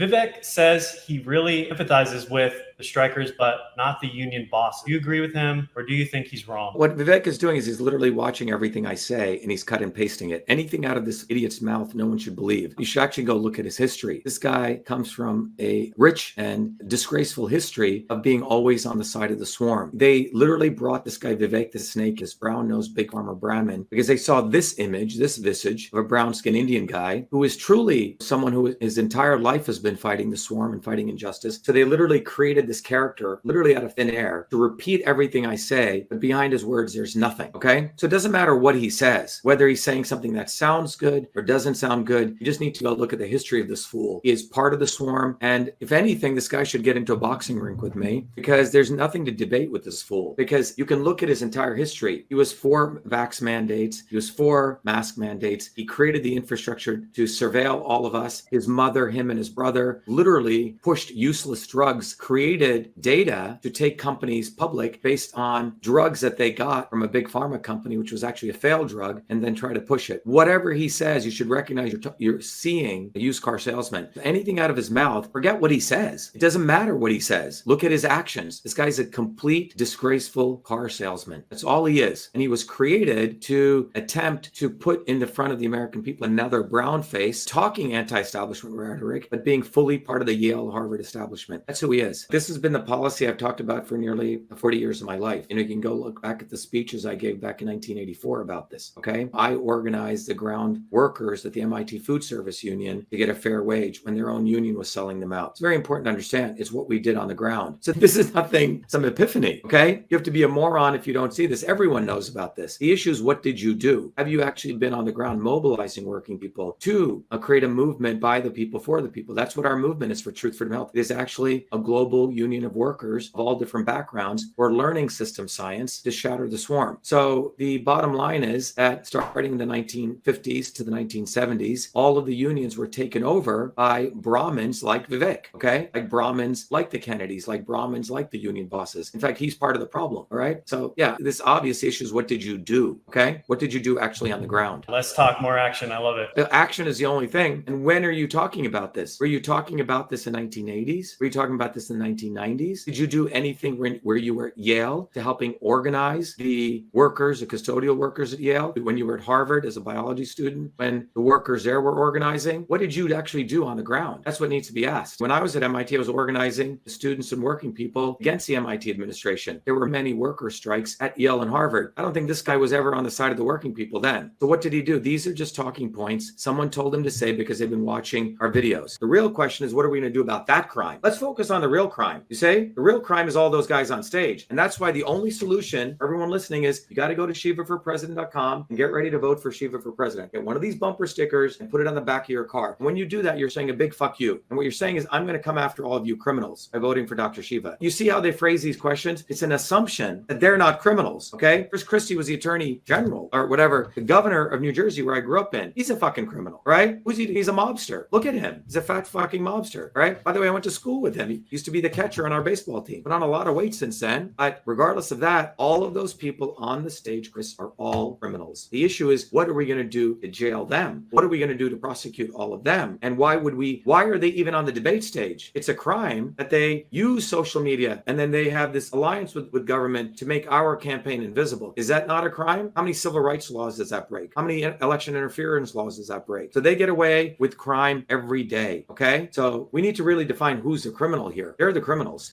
Vivek says he really empathizes with the strikers, but not the union boss. Do you agree with him, or do you think he's wrong? What Vivek is doing is he's literally watching everything I say and he's cut and pasting it. Anything out of this idiot's mouth, no one should believe. You should actually go look at his history. This guy comes from a rich and disgraceful history of being always on the side of the swarm. They literally brought this guy Vivek the snake, this brown-nosed big farmer Brahmin, because they saw this image, this visage of a brown-skinned Indian guy who is truly someone who his entire life has been fighting the swarm and fighting injustice. So they literally created this character literally out of thin air to repeat everything I say, but behind his words, there's nothing. Okay. So it doesn't matter what he says, whether he's saying something that sounds good or doesn't sound good. You just need to go look at the history of this fool. He is part of the swarm. And if anything, this guy should get into a boxing rink with me because there's nothing to debate with this fool, because you can look at his entire history. He was for vax mandates. He was for mask mandates. He created the infrastructure to surveil all of us. His mother, him and his brother literally pushed useless drugs, created data to take companies public based on drugs that they got from a big pharma company, which was actually a failed drug, and then try to push it. Whatever he says, you should recognize you're seeing a used car salesman. Anything out of his mouth, forget what he says. It doesn't matter what he says. Look at his actions. This guy's a complete disgraceful car salesman. That's all he is. And he was created to attempt to put in the front of the American people another brown face, talking anti-establishment rhetoric, but being fully part of the Yale Harvard establishment. That's who he is. This has been the policy I've talked about for nearly 40 years of my life. You can go look back at the speeches I gave back in 1984 about this. Okay. I organized the ground workers at the MIT Food Service Union to get a fair wage when their own union was selling them out. It's very important to understand. It's what we did on the ground. So this is nothing, some epiphany. Okay. You have to be a moron if you don't see this. Everyone knows about this. The issue is, what did you do? Have you actually been on the ground mobilizing working people to create a movement by the people for the people? That's what our movement is for Truth, Freedom, Health. It is actually a global union of workers of all different backgrounds who are learning system science to shatter the swarm. So the bottom line is that starting in the 1950s to the 1970s, all of the unions were taken over by Brahmins like Vivek, okay? Like Brahmins like the Kennedys, like Brahmins like the union bosses. In fact, he's part of the problem, all right? So yeah, this obvious issue is, what did you do, okay? What did you do actually on the ground? Let's talk more action. I love it. The action is the only thing. And when are you talking about this? Were you talking about this in 1980s? Were you talking about this in the 1990s? Did you do anything where you were at Yale to helping organize the workers, the custodial workers at Yale? When you were at Harvard as a biology student, when the workers there were organizing? What did you actually do on the ground? That's what needs to be asked. When I was at MIT, I was organizing the students and working people against the MIT administration. There were many worker strikes at Yale and Harvard. I don't think this guy was ever on the side of the working people then. So what did he do? These are just talking points someone told him to say because they've been watching our videos. The real question is, what are we going to do about that crime? Let's focus on the real crime. You say the real crime is all those guys on stage. And that's why the only solution for everyone listening is, you got to go to shivaforpresident.com and get ready to vote for Shiva for president. Get one of these bumper stickers and put it on the back of your car. And when you do that, you're saying a big fuck you. And what you're saying is, I'm going to come after all of you criminals by voting for Dr. Shiva. You see how they phrase these questions? It's an assumption that they're not criminals. Okay. Chris Christie was the attorney general or whatever, the governor of New Jersey, where I grew up in. He's a fucking criminal, right? Who's he? He's a mobster. Look at him. He's a fat fucking mobster, right? By the way, I went to school with him. He used to be the catcher on our baseball team. Put on a lot of weight since then. But regardless of that, all of those people on the stage, Chris, are all criminals. The issue is, what are we going to do to jail them? What are we going to do to prosecute all of them? And why are they even on the debate stage? It's a crime that they use social media and then they have this alliance with government to make our campaign invisible. Is that not a crime? How many civil rights laws does that break? How many election interference laws does that break? So they get away with crime every day. Okay. So we need to really define who's the criminal here. They're the criminals.